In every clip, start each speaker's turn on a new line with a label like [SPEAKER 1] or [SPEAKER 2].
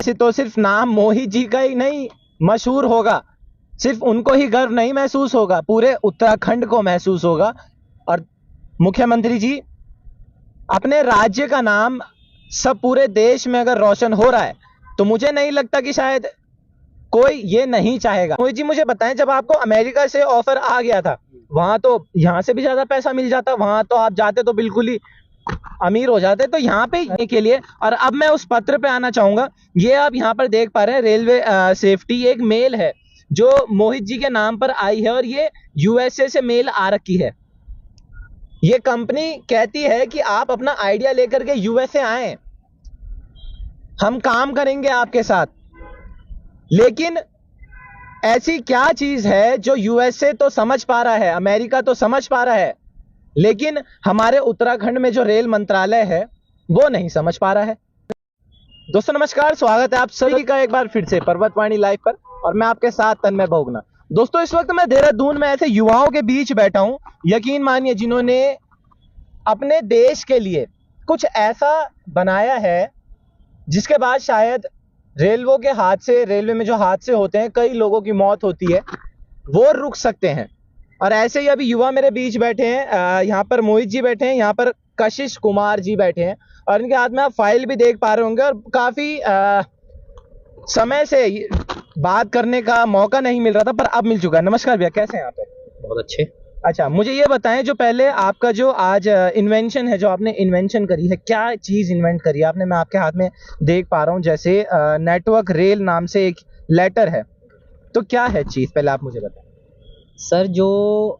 [SPEAKER 1] से तो सिर्फ नाम मोहित जी का ही नहीं मशहूर होगा, सिर्फ उनको ही गर्व नहीं महसूस होगा, पूरे उत्तराखंड को महसूस होगा। और मुख्यमंत्री जी, अपने राज्य का नाम सब पूरे देश में अगर रोशन हो रहा है तो मुझे नहीं लगता कि शायद कोई ये नहीं चाहेगा। मोहित जी मुझे बताएं, जब आपको अमेरिका से ऑफर आ गया था, वहां तो यहाँ से भी ज्यादा पैसा मिल जाता, वहां तो आप जाते तो बिल्कुल ही अमीर हो जाते, तो यहाँ पे के लिए। और अब मैं उस पत्र पे आना चाहूंगा। ये आप यहाँ पर देख पा रहे हैं, रेलवे सेफ्टी, एक मेल है जो मोहित जी के नाम पर आई है और ये यूएसए से मेल आ रखी है। ये कंपनी कहती है कि आप अपना आइडिया लेकर के यूएसए आए, हम काम करेंगे आपके साथ। लेकिन ऐसी क्या चीज है जो यूएसए तो समझ पा रहा है, अमेरिका तो समझ पा रहा है, लेकिन हमारे उत्तराखंड में जो रेल मंत्रालय है वो नहीं समझ पा रहा है। दोस्तों नमस्कार, स्वागत है आप सभी का एक बार फिर से पर्वतवाणी लाइव पर, और मैं आपके साथ तन्मय भोगना। दोस्तों इस वक्त मैं देहरादून में ऐसे युवाओं के बीच बैठा हूं, यकीन मानिए, जिन्होंने अपने देश के लिए कुछ ऐसा बनाया है जिसके बाद शायद रेलवे में जो हादसे होते हैं, कई लोगों की मौत होती है, वो रुक सकते हैं। और ऐसे ही अभी युवा मेरे बीच बैठे हैं, यहाँ पर मोहित जी बैठे हैं, यहाँ पर कशिश कुमार जी बैठे हैं, और इनके हाथ में आप फाइल भी देख पा रहे होंगे। और काफी समय से बात करने का मौका नहीं मिल रहा था, पर अब मिल चुका है। नमस्कार भैया, कैसे हैं आप?
[SPEAKER 2] बहुत अच्छे।
[SPEAKER 1] अच्छा, मुझे ये बताएं, जो पहले आपका जो आज इन्वेंशन है, जो आपने इन्वेंशन करी है, क्या चीज इन्वेंट करी है आपने? मैं आपके हाथ में देख पा रहा हूँ, जैसे नेटवर्क रेल नाम से एक लेटर है, तो क्या है चीज, पहले आप मुझे बताएं।
[SPEAKER 2] सर, जो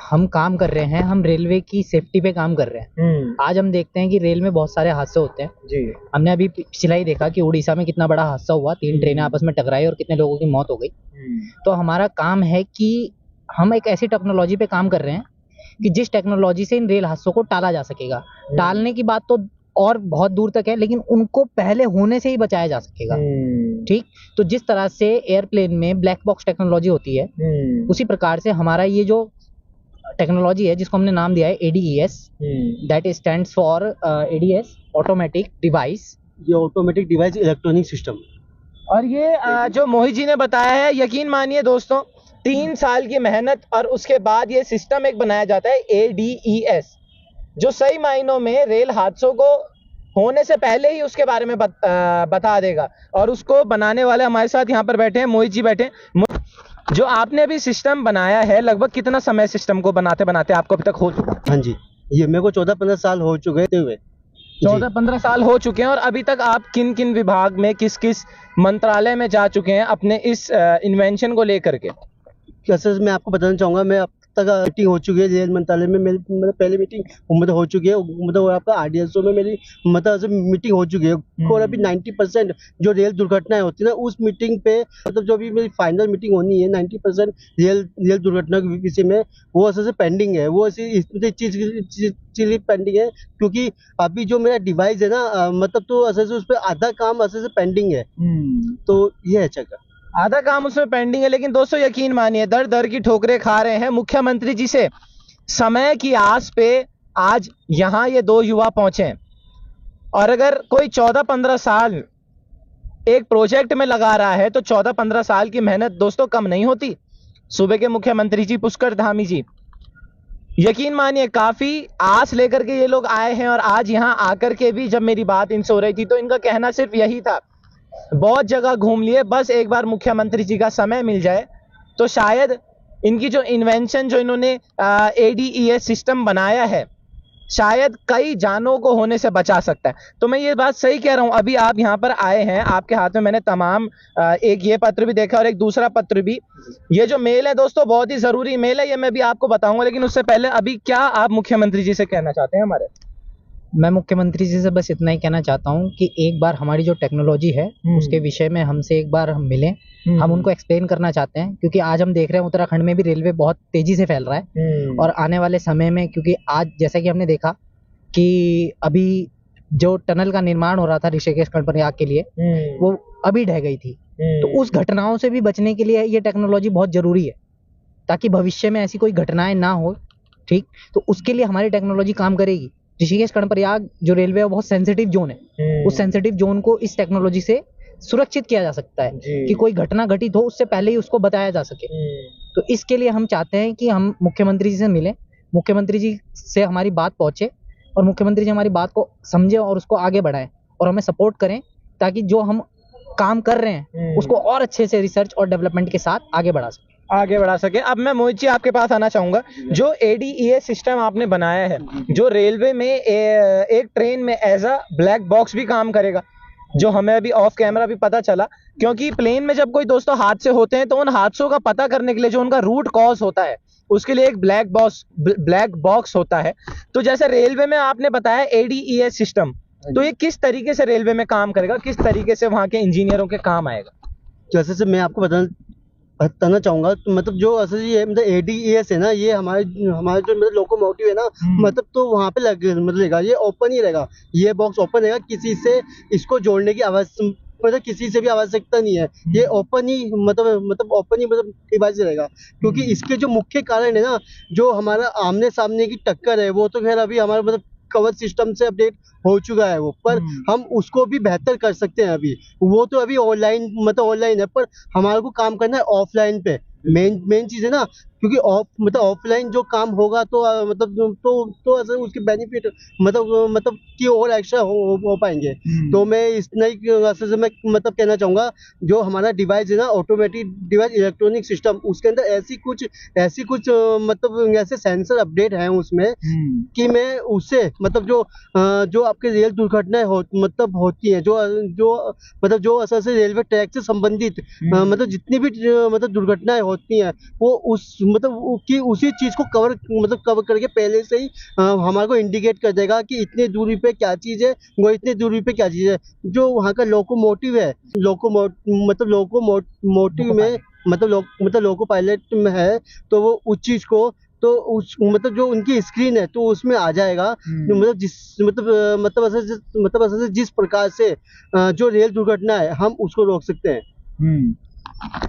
[SPEAKER 2] हम काम कर रहे हैं, हम रेलवे की सेफ्टी पे काम कर रहे हैं। आज हम देखते हैं कि रेल में बहुत सारे हादसे होते हैं
[SPEAKER 1] जी।
[SPEAKER 2] हमने अभी पिछला ही देखा कि उड़ीसा में कितना बड़ा हादसा हुआ, 3 ट्रेनें आपस में टकराई और कितने लोगों की मौत हो गई। तो हमारा काम है कि हम एक ऐसी टेक्नोलॉजी पे काम कर रहे हैं कि जिस टेक्नोलॉजी से इन रेल हादसों को टाला जा सकेगा। टालने की बात तो और बहुत दूर तक है, लेकिन उनको पहले होने से ही बचाया जा सकेगा। ठीक, तो जिस तरह से एयरप्लेन में ब्लैक बॉक्स टेक्नोलॉजी होती है, उसी प्रकार से हमारा ये जो टेक्नोलॉजी है, जिसको हमने नाम दिया है ADES, that stands for ADS automatic device,
[SPEAKER 3] ये ऑटोमेटिक डिवाइस इलेक्ट्रॉनिक सिस्टम।
[SPEAKER 1] और ये जो मोहित जी ने बताया है, यकीन मानिए दोस्तों, 3 साल की मेहनत और उसके बाद ये सिस्टम एक बनाया जाता है ADES, जो सही मायनों में रेल हादसों को होने से पहले ही उसके बारे में बता देगा। और उसको बनाने वाले हमारे साथ यहाँ पर बैठे हैं, मोहित जी बैठे हैं। जो आपने अभी सिस्टम बनाया है, लगभग कितना समय सिस्टम को बनाते बनाते आपको अभी तक हो चुका?
[SPEAKER 3] हाँ जी, ये मेरे को 14-15 साल हो चुके हुए।
[SPEAKER 1] 14-15 साल हो चुके हैं। और अभी तक आप किन किन विभाग में, किस किस मंत्रालय में जा चुके हैं अपने इस इन्वेंशन को लेकर के?
[SPEAKER 3] सर, मैं आपको बताना चाहूँगा, मैं अब तक मीटिंग हो चुकी है रेल मंत्रालय में। मेरी मतलब पहली मीटिंग मतलब हो चुकी है, मतलब आपका RDSO में मेरी मतलब मीटिंग हो चुकी है। और अभी 90% जो रेल दुर्घटनाएं होती है ना, उस मीटिंग पे मतलब जो अभी मेरी फाइनल मीटिंग होनी है, 90% रेल दुर्घटना के विषय में वो असल से पेंडिंग है। वो ऐसी चीज पेंडिंग है, क्योंकि अभी जो मेरा डिवाइस है ना, मतलब तो असल से उस पर आधा काम असल से पेंडिंग है। तो ये है चक्कर,
[SPEAKER 1] आधा काम उसमें पेंडिंग है। लेकिन दोस्तों यकीन मानिए, दर दर की ठोकरें खा रहे हैं मुख्यमंत्री जी से। समय की आस पे आज यहाँ ये 2 युवा पहुंचे। और अगर कोई 14-15 साल एक प्रोजेक्ट में लगा रहा है, तो 14-15 साल की मेहनत दोस्तों कम नहीं होती। सूबे के मुख्यमंत्री जी पुष्कर धामी जी, यकीन मानिए, काफी आस लेकर के ये लोग आए हैं। और आज यहाँ आकर के भी जब मेरी बात इनसे हो रही थी, तो इनका कहना सिर्फ यही था, बहुत जगह घूम लिए, बस एक बार मुख्यमंत्री जी का समय मिल जाए तो शायद इनकी जो इन्वेंशन, जो इन्होंने ADES सिस्टम बनाया है, शायद कई जानों को होने से बचा सकता है। तो मैं ये बात सही कह रहा हूं? अभी आप यहाँ पर आए हैं, आपके हाथ में मैंने तमाम एक ये पत्र भी देखा और एक दूसरा पत्र भी। ये जो मेल है दोस्तों, बहुत ही जरूरी मेल है, ये मैं भी आपको बताऊंगा। लेकिन उससे पहले अभी क्या आप मुख्यमंत्री जी से कहना चाहते हैं हमारे?
[SPEAKER 2] मैं मुख्यमंत्री जी से बस इतना ही कहना चाहता हूँ कि एक बार हमारी जो टेक्नोलॉजी है उसके विषय में हमसे एक बार हम मिलें। हम उनको एक्सप्लेन करना चाहते हैं, क्योंकि आज हम देख रहे हैं उत्तराखंड में भी रेलवे बहुत तेजी से फैल रहा है। और आने वाले समय में, क्योंकि आज जैसा कि हमने देखा कि अभी जो टनल का निर्माण हो रहा था ऋषिकेश कर्णप्रयाग के लिए, वो अभी ढह गई थी। तो उस घटनाओं से भी बचने के लिए ये टेक्नोलॉजी बहुत जरूरी है, ताकि भविष्य में ऐसी कोई घटनाएं ना हो। ठीक, तो उसके लिए हमारी टेक्नोलॉजी काम करेगी। ऋषिकेश कर्णप्रयाग जो रेलवे है, बहुत सेंसिटिव जोन है। उस सेंसिटिव जोन को इस टेक्नोलॉजी से सुरक्षित किया जा सकता है कि कोई घटना घटित हो उससे पहले ही उसको बताया जा सके। तो इसके लिए हम चाहते हैं कि हम मुख्यमंत्री जी से मिलें, मुख्यमंत्री जी से हमारी बात पहुंचे और मुख्यमंत्री जी हमारी बात को समझे और उसको आगे बढ़ाएं और हमें सपोर्ट करें, ताकि जो हम काम कर रहे हैं उसको और अच्छे से रिसर्च और डेवलपमेंट के साथ आगे बढ़ा सके। अब मैं मोहित जी आपके पास आना चाहूंगा, जो ADES सिस्टम आपने बनाया है, जो रेलवे में एक ट्रेन में एज अ ब्लैक बॉक्स भी काम करेगा, जो हमें अभी ऑफ कैमरा भी पता चला, क्योंकि प्लेन में जब कोई दोस्तों हादसे होते हैं तो उन हादसों का पता करने के लिए जो उनका रूट कॉज होता है उसके लिए एक ब्लैक बॉक्स होता है। तो जैसे रेलवे में आपने बताया ADES सिस्टम, तो ये किस तरीके से रेलवे में काम करेगा, किस तरीके से वहां के इंजीनियरों के काम आएगा?
[SPEAKER 3] जैसे से मैं आपको बताना चाहूंगा, तो मतलब जो असल ये मतलब ADES है ना, ये हमारे जो मतलब लोकोमोटिव है ना, मतलब तो वहाँ पे लगेगा, ये ओपन ही रहेगा, ये बॉक्स ओपन रहेगा, किसी से इसको जोड़ने की मतलब किसी से भी आवश्यकता नहीं है, ये ओपन ही मतलब ओपन ही मतलब डिवाइस रहेगा। क्योंकि इसके जो मुख्य कारण है ना, जो हमारा आमने सामने की टक्कर है, वो तो खैर अभी हमारा मतलब कवच सिस्टम से अपडेट हो चुका है वो, पर हम उसको भी बेहतर कर सकते हैं। अभी वो तो अभी ऑनलाइन है, पर हमारे को काम करना है ऑफलाइन पे। मेन चीज है ना, क्योंकि ऑफलाइन जो काम होगा तो तो असल उसके बेनिफिट मतलब कि और एक्स्ट्रा हो पाएंगे। तो मैं इतना ही असल से मैं मतलब कहना चाहूंगा, जो हमारा डिवाइस है ना, ऑटोमेटिक डिवाइस इलेक्ट्रॉनिक सिस्टम, उसके अंदर ऐसी कुछ मतलब ऐसे सेंसर अपडेट हैं उसमें कि मैं उससे मतलब जो आपके रेल दुर्घटनाएं होती हैं, जो असल से रेलवे ट्रैक से संबंधित मतलब जितनी भी मतलब दुर्घटनाएं होती हैं, वो उसी चीज को कवर करके पहले से ही हमारे को इंडिकेट कर देगा कि इतने दूरी पे क्या चीज है, वो इतने दूरी पे क्या चीज है। जो वहाँ का लोकोमोटिव है, लोकोमोटिव में मतलब लोको पायलट में है, तो वो उस चीज को तो उस मतलब जो उनकी स्क्रीन है तो उसमें आ जाएगा। मतलब असल से जिस प्रकार से जो रेल दुर्घटना है हम उसको रोक सकते हैं।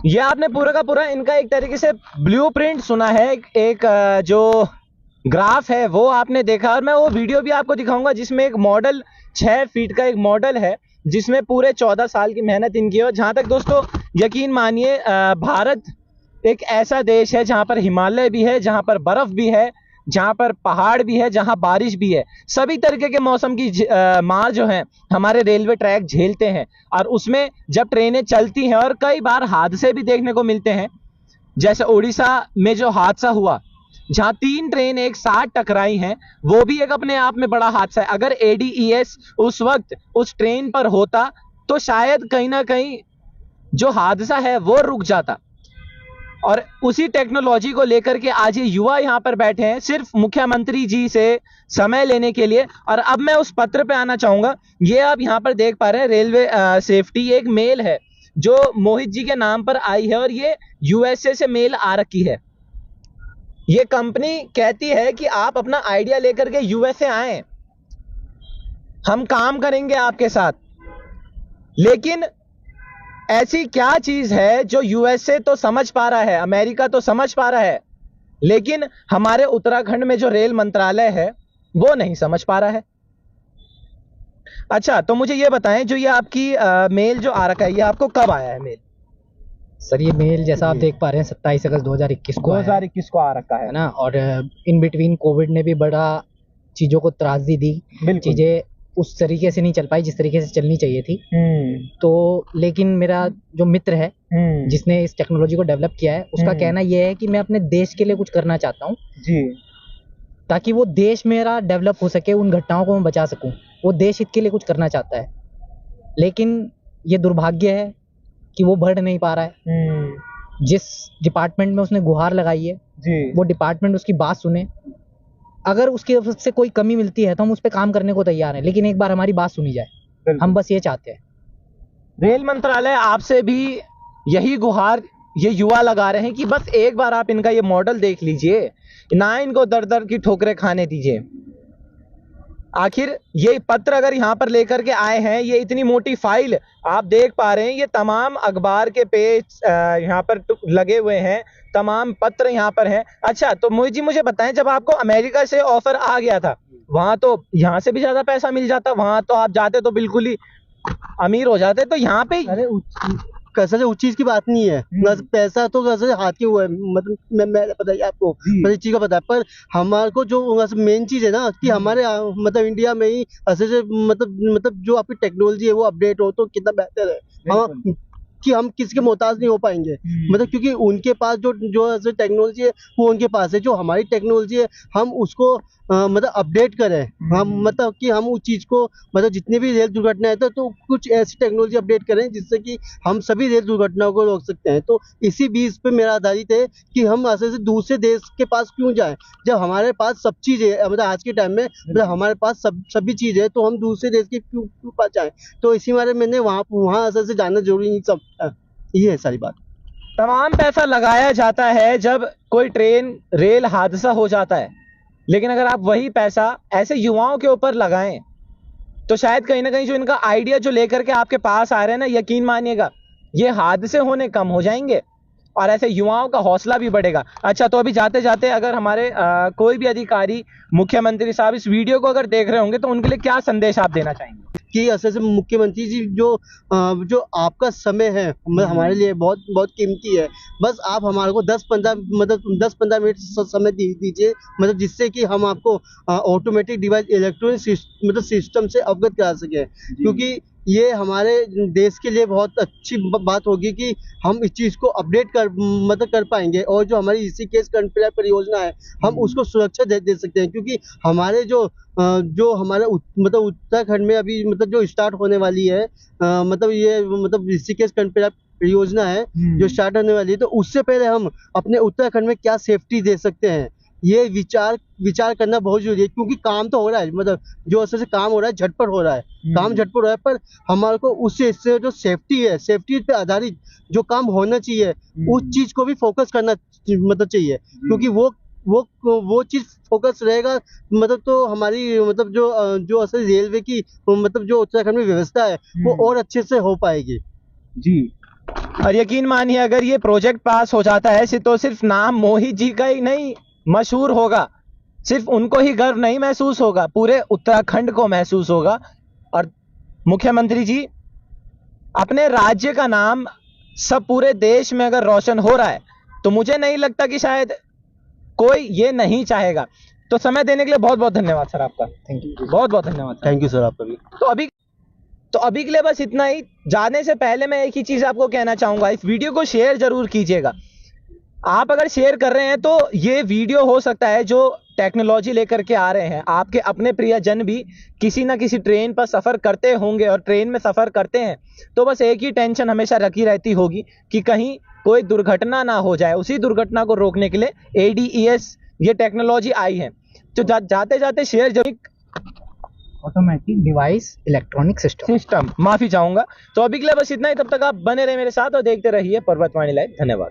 [SPEAKER 1] ये आपने पूरा का पूरा इनका एक तरीके से ब्लूप्रिंट सुना है, एक जो ग्राफ है वो आपने देखा, और मैं वो वीडियो भी आपको दिखाऊंगा जिसमें एक मॉडल 6 फीट का एक मॉडल है, जिसमें पूरे 14 साल की मेहनत इनकी है। और जहां तक दोस्तों यकीन मानिए, भारत एक ऐसा देश है जहां पर हिमालय भी है, जहां पर बर्फ भी है, जहां पर पहाड़ भी है, जहां बारिश भी है, सभी तरीके के मौसम की मार जो है हमारे रेलवे ट्रैक झेलते हैं। और उसमें जब ट्रेनें चलती हैं और कई बार हादसे भी देखने को मिलते हैं, जैसे उड़ीसा में जो हादसा हुआ जहां 3 ट्रेन एक साथ टकराई हैं, वो भी एक अपने आप में बड़ा हादसा है। अगर ADES उस वक्त उस ट्रेन पर होता तो शायद कहीं ना कहीं जो हादसा है वो रुक जाता। और उसी टेक्नोलॉजी को लेकर के आज ये युवा यहां पर बैठे हैं सिर्फ मुख्यमंत्री जी से समय लेने के लिए। और अब मैं उस पत्र पे आना चाहूंगा, ये आप यहां पर देख पा रहे हैं, रेलवे सेफ्टी, एक मेल है जो मोहित जी के नाम पर आई है और ये USA से मेल आ रखी है। ये कंपनी कहती है कि आप अपना आइडिया लेकर के USA आए, हम काम करेंगे आपके साथ। लेकिन ऐसी क्या चीज है जो USA तो समझ पा रहा है, अमेरिका तो समझ पा रहा है, लेकिन हमारे उत्तराखंड में जो रेल मंत्रालय है वो नहीं समझ पा रहा है। अच्छा, तो मुझे ये बताएं, जो ये आपकी मेल जो आ रखा है, ये आपको कब आया है मेल?
[SPEAKER 2] सर ये मेल जैसा आप देख पा रहे हैं 27 अगस्त 2021 को
[SPEAKER 1] 2021 को आ रखा है
[SPEAKER 2] ना। और इन बिटवीन कोविड ने भी बड़ा चीजों को त्रासदी दी, चीजें उस तरीके से नहीं चल पाई जिस तरीके से चलनी चाहिए थी। तो लेकिन मेरा जो मित्र है जिसने इस टेक्नोलॉजी को डेवलप किया है, उसका कहना यह है कि मैं अपने देश के लिए कुछ करना चाहता हूँ जी, ताकि वो देश मेरा डेवलप हो सके, उन घटनाओं को मैं बचा सकूं। वो देश हित के लिए कुछ करना चाहता है, लेकिन ये दुर्भाग्य है कि वो बढ़ नहीं पा रहा है। जिस डिपार्टमेंट में उसने गुहार लगाई है जी, वो डिपार्टमेंट उसकी बात सुने। अगर उसकी तरफ से कोई कमी मिलती है तो हम उस पर काम करने को तैयार हैं, लेकिन एक बार हमारी बात सुनी जाए, हम बस ये चाहते हैं।
[SPEAKER 1] रेल मंत्रालय आपसे भी यही गुहार ये युवा लगा रहे हैं कि बस एक बार आप इनका ये मॉडल देख लीजिए, ना इनको दर दर की ठोकरें खाने दीजिए। आखिर ये पत्र अगर यहाँ पर लेकर के आए हैं, ये इतनी मोटी फाइल आप देख पा रहे हैं, ये तमाम अखबार के पेज यहाँ पर लगे हुए हैं, तमाम पत्र यहाँ पर हैं। अच्छा, तो मोहित जी मुझे बताएं, जब आपको अमेरिका से ऑफर आ गया था, वहां तो यहाँ से भी ज्यादा पैसा मिल जाता, वहां तो आप जाते तो बिल्कुल ही अमीर हो जाते। तो यहाँ पे
[SPEAKER 3] अरे कैसे उस चीज की बात नहीं है, बस पैसा तो कैसे हाथ के हुआ है, मतलब मैं बताइए आपको, मतलब इस चीज का पता है। पर हमारे को जो मेन चीज है ना कि हमारे मतलब इंडिया में ही ऐसे से मतलब जो आपकी टेक्नोलॉजी है वो अपडेट हो तो कितना बेहतर है। हम कि हम किसी के मोहताज नहीं हो पाएंगे, मतलब क्योंकि उनके पास जो जो ऐसे टेक्नोलॉजी है वो उनके पास है, जो हमारी टेक्नोलॉजी है हम उसको मतलब अपडेट करें। हम मतलब कि हम उस चीज को मतलब जितनी भी रेल दुर्घटना है तो कुछ ऐसी टेक्नोलॉजी अपडेट करें जिससे कि हम सभी रेल दुर्घटनाओं को रोक सकते हैं। तो इसी बीज पे मेरा आधारित है कि हम ऐसे से दूसरे देश के पास क्यों जाएं, जब हमारे पास सब चीज है, मतलब आज के टाइम में मतलब हमारे पास सभी चीज है, तो हम दूसरे देश के क्यों पास जाएं। तो इसी बारे में मैंने वहाँ ऐसे से जानना जरूरी नहीं सब ये है सारी बात।
[SPEAKER 1] तमाम पैसा लगाया जाता है जब कोई ट्रेन रेल हादसा हो जाता है, लेकिन अगर आप वही पैसा ऐसे युवाओं के ऊपर लगाएं तो शायद कहीं ना कहीं जो इनका आइडिया जो लेकर के आपके पास आ रहे हैं ना, यकीन मानिएगा ये हादसे होने कम हो जाएंगे और ऐसे युवाओं का हौसला भी बढ़ेगा। अच्छा, तो अभी जाते जाते अगर हमारे कोई भी अधिकारी, मुख्यमंत्री साहब इस वीडियो को अगर देख रहे होंगे तो उनके लिए क्या संदेश आप देना चाहेंगे?
[SPEAKER 3] कि ऐसे से मुख्यमंत्री जी जो आपका समय है मतलब हमारे लिए बहुत बहुत कीमती है, बस आप हमारे को 10-15 मिनट समय दीजिए, मतलब जिससे कि हम आपको ऑटोमेटिक डिवाइस इलेक्ट्रॉनिक मतलब सिस्टम से अवगत करा सके, क्योंकि ये हमारे देश के लिए बहुत अच्छी बात होगी कि हम इस चीज़ को अपडेट कर पाएंगे, और जो हमारी ऋषिकेश कर्णप्रयाग परियोजना है हम उसको सुरक्षा दे सकते हैं, क्योंकि हमारे जो हमारे मतलब उत्तराखंड में अभी मतलब जो स्टार्ट होने वाली है मतलब ये मतलब ऋषिकेश कर्णप्रयाग परियोजना है जो स्टार्ट होने वाली है, तो उससे पहले हम अपने उत्तराखंड में क्या सेफ्टी दे सकते हैं ये विचार करना बहुत जरूरी है, क्योंकि काम तो हो रहा है, मतलब जो ऐसे से काम हो रहा है झटपट हो रहा है, काम झटपट हो रहा है, पर हमारे को उससे जो सेफ्टी है, सेफ्टी पे आधारित जो काम होना चाहिए उस चीज को भी फोकस करना मतलब चाहिए, क्योंकि वो चीज फोकस रहेगा मतलब तो हमारी मतलब जो असल रेलवे की मतलब जो उत्तराखंड में व्यवस्था है वो और अच्छे से हो पाएगी।
[SPEAKER 1] जी, और यकीन मानिए अगर ये प्रोजेक्ट पास हो जाता है तो सिर्फ नाम मोहित जी का ही नहीं मशहूर होगा, सिर्फ उनको ही गर्व नहीं महसूस होगा, पूरे उत्तराखंड को महसूस होगा। और मुख्यमंत्री जी अपने राज्य का नाम सब पूरे देश में अगर रोशन हो रहा है तो मुझे नहीं लगता कि शायद कोई ये नहीं चाहेगा। तो समय देने के लिए बहुत बहुत धन्यवाद सर आपका।
[SPEAKER 2] Thank you.
[SPEAKER 1] बहुत बहुत धन्यवाद।
[SPEAKER 3] थैंक यू सर आपका भी।
[SPEAKER 1] तो अभी के लिए बस इतना ही। जाने से पहले मैं एक ही चीज आपको कहना चाहूंगा, इस वीडियो को शेयर जरूर कीजिएगा। आप अगर शेयर कर रहे हैं तो ये वीडियो हो सकता है जो टेक्नोलॉजी लेकर के आ रहे हैं, आपके अपने प्रियजन भी किसी ना किसी ट्रेन पर सफर करते होंगे और ट्रेन में सफर करते हैं, तो बस एक ही टेंशन हमेशा रखी रहती होगी कि कहीं कोई दुर्घटना ना हो जाए। उसी दुर्घटना को रोकने के लिए ADES ये टेक्नोलॉजी आई है। तो जाते जाते शेयर जरूर
[SPEAKER 2] ऑटोमेटिक डिवाइस इलेक्ट्रॉनिक सिस्टम।
[SPEAKER 1] माफी चाहूंगा। तो अभी के लिए बस इतना ही, तब तक आप बने रहे मेरे साथ और देखते रहिए पर्वतवाणी लाइव। धन्यवाद।